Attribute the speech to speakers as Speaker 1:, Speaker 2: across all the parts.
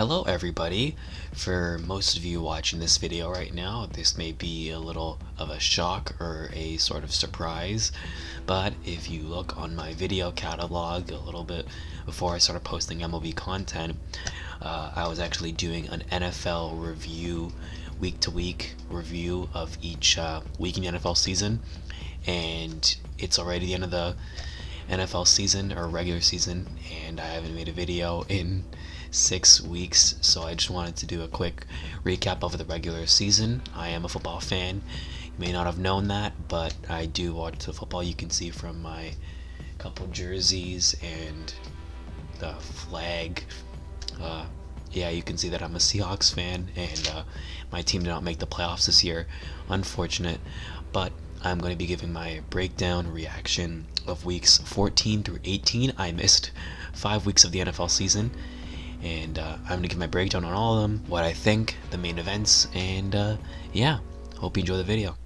Speaker 1: Hello everybody. For most of you watching this video right now, this may be a little of a shock or a sort of surprise, but if you look on my video catalog a little bit before I started posting MLB content, I was actually doing an NFL review, week-to-week review of each week in the NFL season, and it's already the end of the NFL season or regular season, and I haven't made a video in 6 weeks, so I just wanted to do a quick recap of the regular season. I am a football fan. You may not have known that, but I do watch the football. You can see from my couple jerseys and the flag. Yeah, you can see that I'm a Seahawks fan, and my team did not make the playoffs this year. Unfortunate, but I'm going to be giving my breakdown reaction of weeks 14 through 18. I missed 5 weeks of the NFL season, and I'm going to give my breakdown on all of them, what I think, the main events, and yeah, hope you enjoy the video.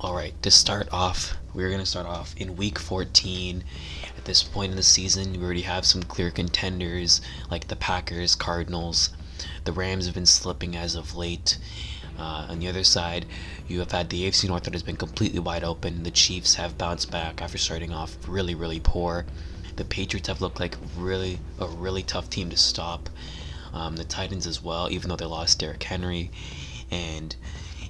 Speaker 1: Alright, to start off, we're going to start off in week 14. At this point in the season, we already have some clear contenders like the Packers, Cardinals. The Rams have been slipping as of late. On the other side, you have had the AFC North that has been completely wide open. The Chiefs have bounced back after starting off really poor. The Patriots have looked like a really tough team to stop. The Titans as well, even though they lost Derrick Henry. And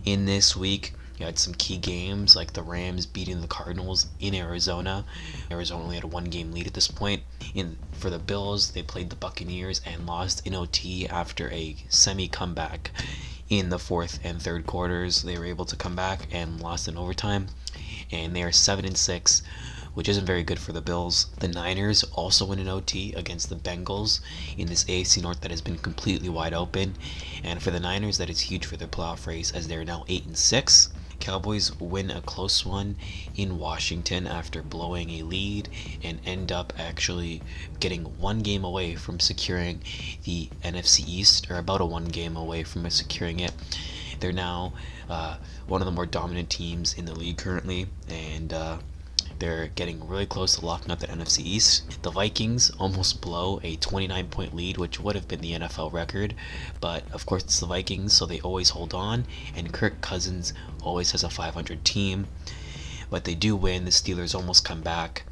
Speaker 1: in this week, you had some key games like the Rams beating the Cardinals in Arizona. Arizona only had a 1-game lead at this point. For the Bills, they played the Buccaneers and lost in OT after a semi-comeback. In the fourth and third quarters, they were able to come back and lost in overtime, and they are 7-6, which isn't very good for the Bills. The Niners also win an OT against the Bengals in this AFC North that has been completely wide open, and for the Niners, that is huge for their playoff race as they're now 8-6. Cowboys win a close one in Washington after blowing a lead and end up actually getting 1 game away from securing the NFC East, or about a 1 game away from securing it. They're now one of the more dominant teams in the league currently, and they're getting really close to locking up the NFC East. The Vikings almost blow a 29-point lead, which would have been the NFL record, but of course it's the Vikings, so they always hold on, and Kirk Cousins always has a 500 team. But they do win. The Steelers almost come back,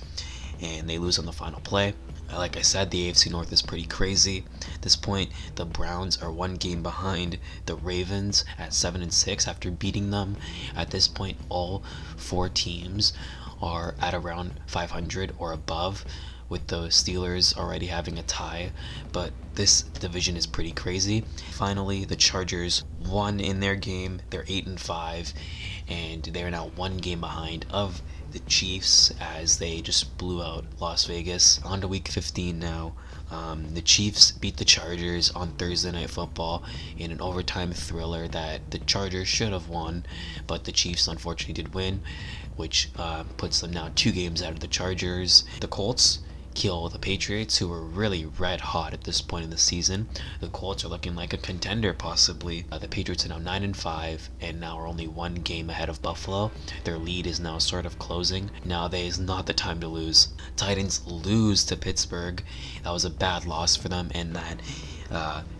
Speaker 1: and they lose on the final play. Like I said, the AFC North is pretty crazy. At this point, the Browns are 1 game behind the Ravens at 7-6 after beating them. At this point, all 4 teams are at around 500 or above, with the Steelers already having a tie, but this division is pretty crazy. Finally, the Chargers won in their game. They're 8-5, and they're now 1 game behind of the Chiefs as they just blew out Las Vegas. On to week 15 now. The Chiefs beat the Chargers on Thursday Night Football in an overtime thriller that the Chargers should have won, but the Chiefs unfortunately did win, which puts them now 2 games out of the Chargers. The Colts kill the Patriots, who were really red hot at this point in the season. The Colts are looking like a contender possibly. The Patriots are now 9-5 and now are only 1 game ahead of Buffalo. Their lead is now sort of closing. Nowadays is not the time to lose. Titans lose to Pittsburgh. That was a bad loss for them, and that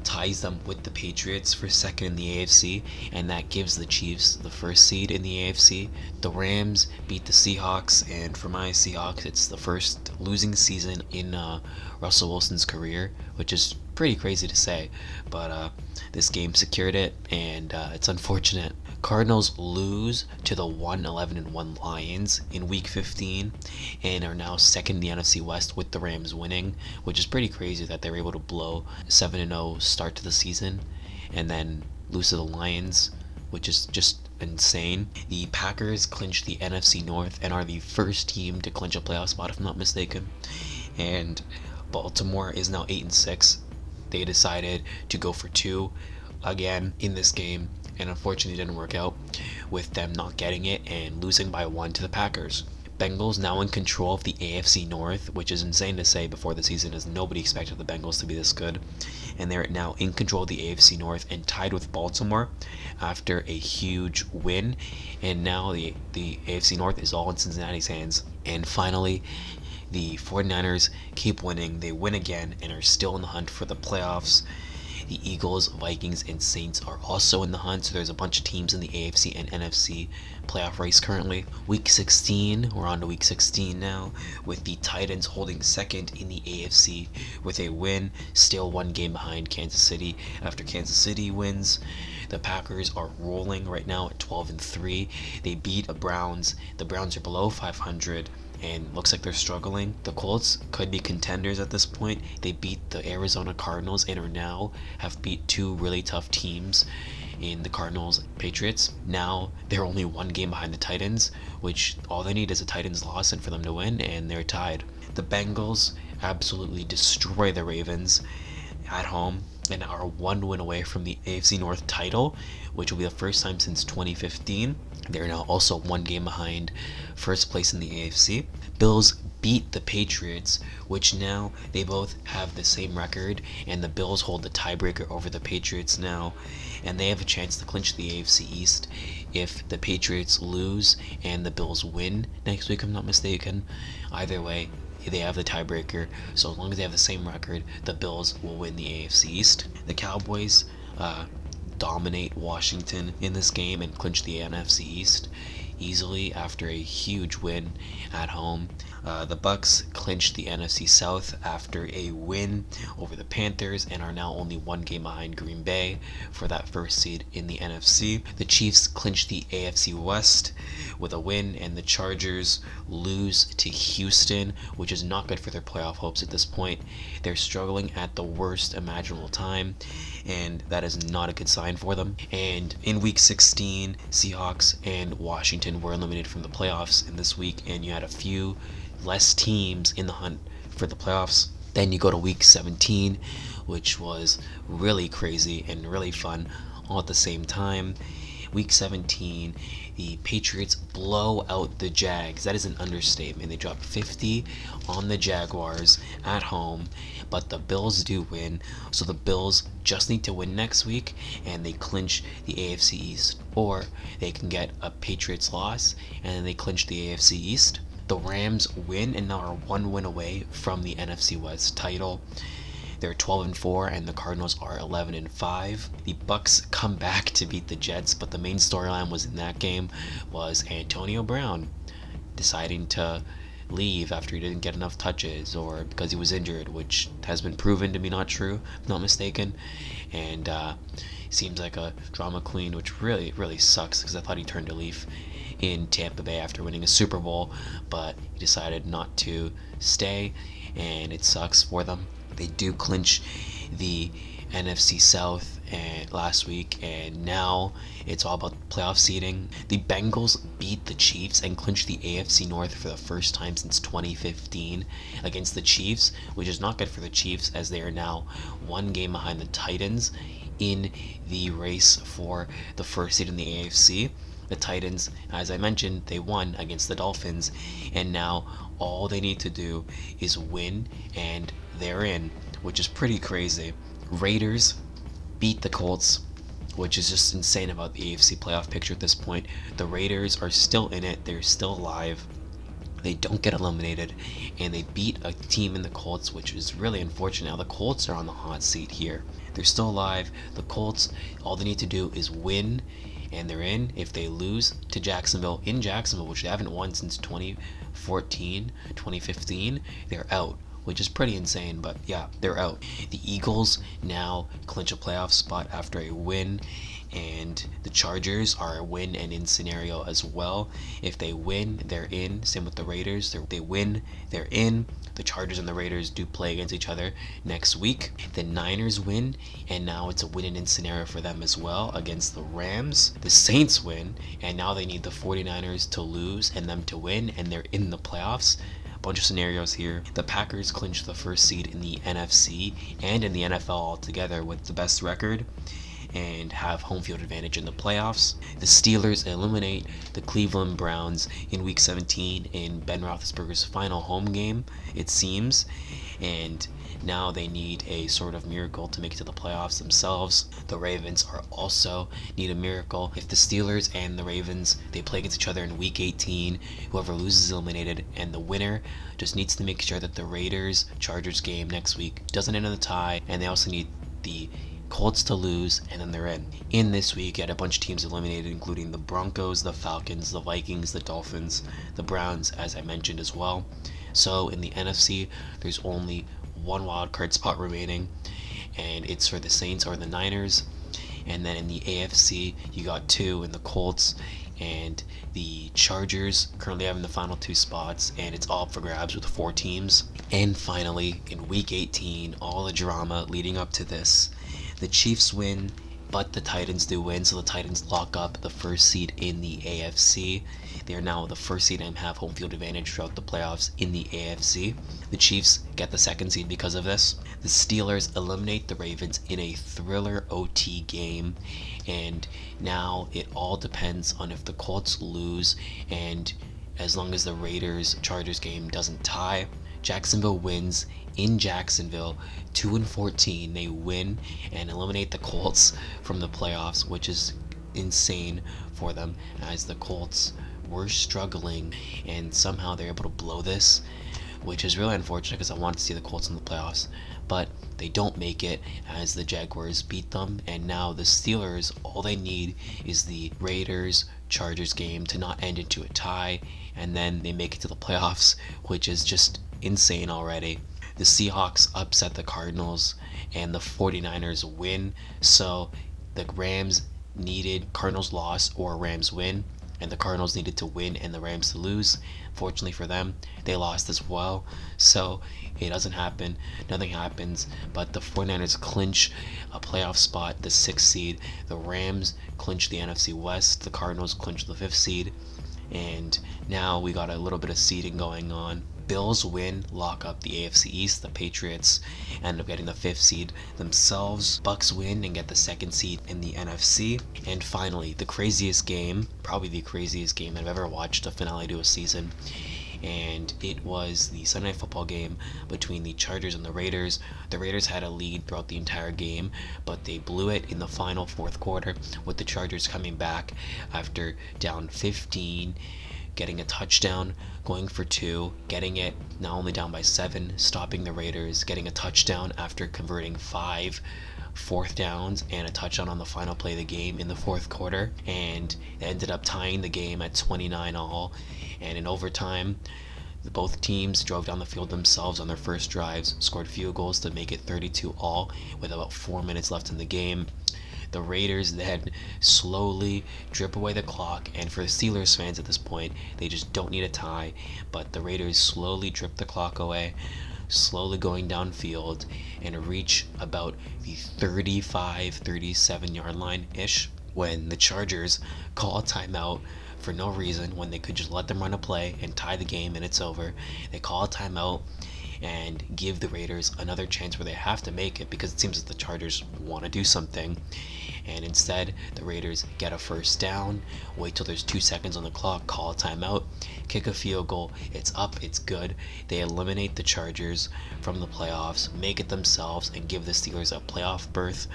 Speaker 1: ties them with the Patriots for second in the AFC, and that gives the Chiefs the first seed in the AFC. The Rams beat the Seahawks, and for my Seahawks, it's the first losing season in Russell Wilson's career, which is pretty crazy to say, but this game secured it, and it's unfortunate. Cardinals lose to the 1-11-1 Lions in week 15 and are now second in the NFC West with the Rams winning, which is pretty crazy that they were able to blow 7-0 start to the season and then lose to the Lions, which is just insane. The Packers clinched the NFC North and are the first team to clinch a playoff spot, if I'm not mistaken. And Baltimore is now 8-6. They decided to go for 2 again in this game, and unfortunately didn't work out, with them not getting it and losing by 1 to the Packers. Bengals now in control of the AFC North, which is insane to say before the season, as nobody expected the Bengals to be this good. And they're now in control of the AFC North and tied with Baltimore after a huge win. And now the AFC North is all in Cincinnati's hands. And finally, The 49ers keep winning. They win again and are still in the hunt for the playoffs. The Eagles, Vikings, and Saints are also in the hunt, so there's a bunch of teams in the AFC and NFC playoff race currently. Week 16, we're on to Week 16 now, with the Titans holding second in the AFC with a win, still one game behind Kansas City after Kansas City wins. The Packers are rolling right now at 12-3. They beat the Browns. The Browns are below 500. And looks like they're struggling. The Colts could be contenders at this point. They beat the Arizona Cardinals and are now have beat two really tough teams in the Cardinals Patriots. Now they're only one game behind the Titans, which all they need is a Titans loss and for them to win, and they're tied. The Bengals absolutely destroy the Ravens at home and are one win away from the AFC North title, which will be the first time since 2015. They're now also one game behind first place in the AFC. Bills beat the Patriots, which now they both have the same record, and the Bills hold the tiebreaker over the Patriots now, and they have a chance to clinch the AFC East if the Patriots lose and the Bills win next week, if I'm not mistaken. Either way, they have the tiebreaker, so as long as they have the same record, the Bills will win the AFC East. The Cowboys dominate Washington in this game and clinch the NFC East easily after a huge win at home. The Bucks clinched the NFC South after a win over the Panthers and are now only one game behind Green Bay for that first seed in the NFC. The Chiefs clinched the AFC West with a win, and the Chargers lose to Houston, which is not good for their playoff hopes at this point. They're struggling at the worst imaginable time, and that is not a good sign for them. And in Week 16, Seahawks and Washington were eliminated from the playoffs in this week, and you had a few less teams in the hunt for the playoffs. Then you go to Week 17, which was really crazy and really fun all at the same time. Week 17, the Patriots blow out the Jags. That is an understatement. They drop 50 on the Jaguars at home, but the Bills do win. So the Bills just need to win next week, and they clinch the AFC East. Or they can get a Patriots loss, and then they clinch the AFC East. The Rams win and now are one win away from the NFC West title. They're 12-4, and the Cardinals are 11-5. The Bucks come back to beat the Jets, but the main storyline was in that game was Antonio Brown deciding to leave after he didn't get enough touches or because he was injured, which has been proven to be not true, if not mistaken. And seems like a drama queen, which really sucks because I thought he turned a leaf in Tampa Bay after winning a Super Bowl, but he decided not to stay, and it sucks for them. They do clinch the NFC South last week, and now it's all about playoff seeding. The Bengals beat the Chiefs and clinched the AFC North for the first time since 2015 against the Chiefs, which is not good for the Chiefs as they are now one game behind the Titans in the race for the first seed in the AFC. The Titans, as I mentioned, they won against the Dolphins, and now all they need to do is win and they're in, which is pretty crazy. Raiders beat the Colts, which is just insane about the AFC playoff picture at this point. The Raiders are still in it, they're still alive. They don't get eliminated, and they beat a team in the Colts, which is really unfortunate. Now the Colts are on the hot seat here. They're still alive. The Colts, all they need to do is win, and they're in. If they lose to Jacksonville in Jacksonville, which they haven't won since 2014, 2015, they're out, which is pretty insane, but yeah, they're out. The Eagles now clinch a playoff spot after a win, and the Chargers are a win and in scenario as well. If they win, they're in. Same with the Raiders. They win, they're in. The Chargers and the Raiders do play against each other next week. The Niners win, and now it's a win and in scenario for them as well against the Rams. The Saints win, and now they need the 49ers to lose and them to win, and they're in the playoffs. Bunch of scenarios here. The Packers clinch the first seed in the NFC and in the NFL altogether with the best record. and have home field advantage in the playoffs. The Steelers eliminate the Cleveland Browns in Week 17 in Ben Roethlisberger's final home game, it seems, and now they need a sort of miracle to make it to the playoffs themselves. The Ravens are also need a miracle. If the Steelers and the Ravens, they play against each other in Week 18, whoever loses is eliminated, and the winner just needs to make sure that the Raiders-Chargers game next week doesn't end in a tie, and they also need the Colts to lose, and then they're in. In this week, you had a bunch of teams eliminated, including the Broncos, the Falcons, the Vikings, the Dolphins, the Browns, as I mentioned as well. So in the NFC, there's only one wild card spot remaining, and it's for the Saints or the Niners. And then in the AFC, you got two in the Colts and the Chargers, currently having the final two spots, and it's all up for grabs with 4 teams. And finally, in Week 18, all the drama leading up to this, the Chiefs win, but the Titans do win, so the Titans lock up the first seed in the AFC. They are now the first seed and have home field advantage throughout the playoffs in the AFC. The Chiefs get the second seed because of this. The Steelers eliminate the Ravens in a thriller OT game, and now it all depends on if the Colts lose, and as long as the Raiders-Chargers game doesn't tie, Jacksonville wins in Jacksonville 2-14. They win and eliminate the Colts from the playoffs, which is insane for them, as the Colts were struggling and somehow they're able to blow this, which is really unfortunate because I want to see the Colts in the playoffs, but they don't make it as the Jaguars beat them. And now the Steelers, all they need is the Raiders-Chargers game to not end into a tie, and then they make it to the playoffs, which is just insane already. The Seahawks upset the Cardinals and the 49ers win, so the Rams needed Cardinals loss or Rams win, and the Cardinals needed to win and the Rams to lose. Fortunately for them, they lost as well, so it doesn't happen. Nothing happens, but the 49ers clinch a playoff spot, the 6th seed. The Rams clinch the NFC West. The Cardinals clinch the 5th seed, and now we got a little bit of seeding going on. Bills win, lock up the AFC East. The Patriots end up getting the 5th seed themselves. Bucks win and get the 2nd seed in the NFC. And finally, the craziest game, probably the craziest game I've ever watched a finale to a season, and it was the Sunday Night Football game between the Chargers and the Raiders. The Raiders had a lead throughout the entire game, but they blew it in the final 4th quarter, with the Chargers coming back after down 15, getting a touchdown, going for 2, getting it not only down by 7, stopping the Raiders, getting a touchdown after converting 5 4th downs and a touchdown on the final play of the game in the 4th quarter, and they ended up tying the game at 29 all. And in overtime, both teams drove down the field themselves on their first drives, scored field goals to make it 32 all with about 4 minutes left in the game. The Raiders then slowly drip away the clock, and for the Steelers fans at this point, they just don't need a tie, but the Raiders slowly drip the clock away, slowly going downfield, and reach about the 35-37 yard line-ish when the Chargers call a timeout for no reason, when they could just let them run a play and tie the game and it's over. They call a timeout and give the Raiders another chance where they have to make it, because it seems that the Chargers want to do something, and instead the Raiders get a first down, wait till there's 2 seconds on the clock, call a timeout, kick a field goal, it's up, it's good. They eliminate the Chargers from the playoffs, make it themselves, and give the Steelers a playoff berth,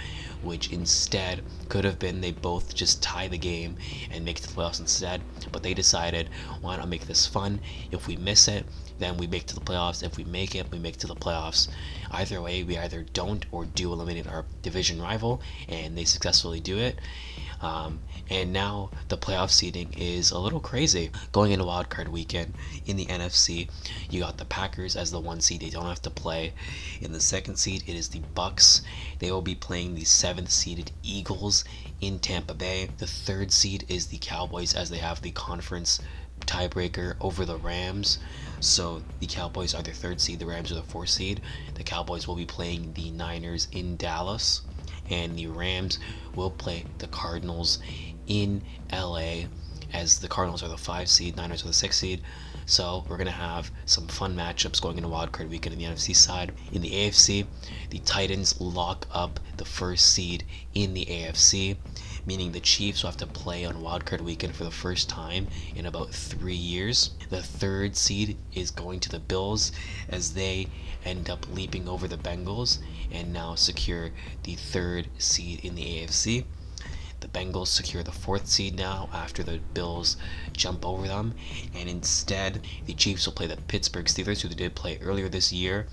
Speaker 1: which instead could have been they both just tie the game and make it to the playoffs instead, but they decided, why not make this fun? If we miss it, then we make it to the playoffs. If we make it, we make it to the playoffs. Either way, we either don't or do eliminate our division rival, and they successfully do it. And now the playoff seeding is a little crazy. Going into wildcard weekend in the NFC, you got the Packers as the 1 seed. They don't have to play. In the 2nd seed, it is the Bucks. They will be playing the 7th seeded Eagles in Tampa Bay. The 3rd seed is the Cowboys, as they have the conference tiebreaker over the Rams. So the Cowboys are the 3rd seed, the Rams are the 4th seed. The Cowboys will be playing the Niners in Dallas, and the Rams will play the Cardinals in LA, as the Cardinals are the 5 seed, Niners are the 6 seed. So we're gonna have some fun matchups going into wildcard weekend in the NFC side. In the AFC, the Titans lock up the first seed in the AFC, meaning the Chiefs will have to play on wildcard weekend for the first time in about 3 years. The third seed is going to the Bills as they end up leaping over the Bengals and now secure the third seed in the AFC. The Bengals secure the fourth seed now after the Bills jump over them, and instead the Chiefs will play the Pittsburgh Steelers, who they did play earlier this year,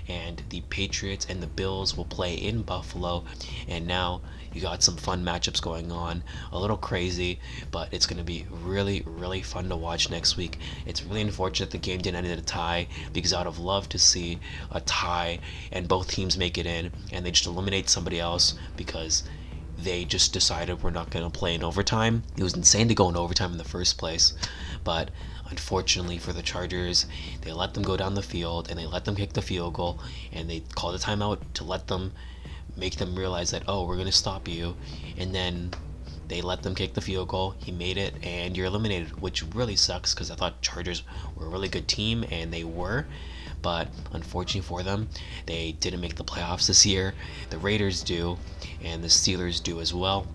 Speaker 1: and the Patriots and the Bills will play in Buffalo. And now you got some fun matchups going on, a little crazy, but it's going to be really, really fun to watch next week. It's really unfortunate the game didn't end in a tie, because I would have loved to see a tie and both teams make it in and they just eliminate somebody else because they just decided we're not going to play in overtime. It was insane to go in overtime in the first place, but unfortunately for the Chargers, they let them go down the field and they let them kick the field goal, and they called a timeout to make them realize that, oh, we're going to stop you, and then they let them kick the field goal. He made it, and you're eliminated, which really sucks because I thought Chargers were a really good team, and they were. But unfortunately for them, they didn't make the playoffs this year. The Raiders do, and the Steelers do as well.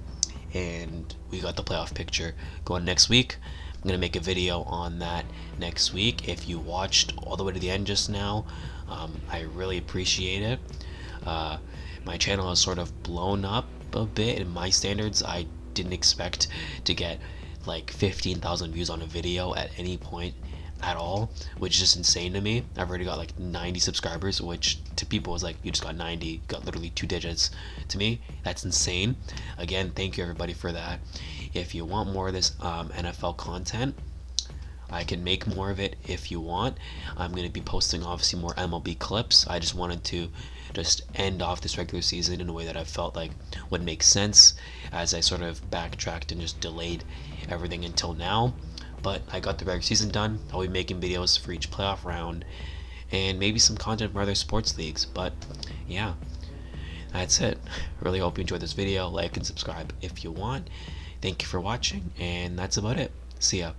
Speaker 1: And we got the playoff picture going next week. I'm going to make a video on that next week. If you watched all the way to the end just now, I really appreciate it. My channel has sort of blown up a bit in my standards. I didn't expect to get like 15,000 views on a video at any point at all, which is just insane to me. I've already got like 90 subscribers, which to people is like, you just got 90, got literally 2 digits. To me, that's insane. Again, thank you everybody for that. If you want more of this NFL content, I can make more of it if you want. I'm going to be posting obviously more MLB clips. I just wanted to just end off this regular season in a way that I felt like would make sense, as I sort of backtracked and just delayed everything until now. But I got the regular season done. I'll be making videos for each playoff round and maybe some content from other sports leagues. But yeah, that's it. Really hope you enjoyed this video. Like and subscribe if you want. Thank you for watching, and that's about it. See ya.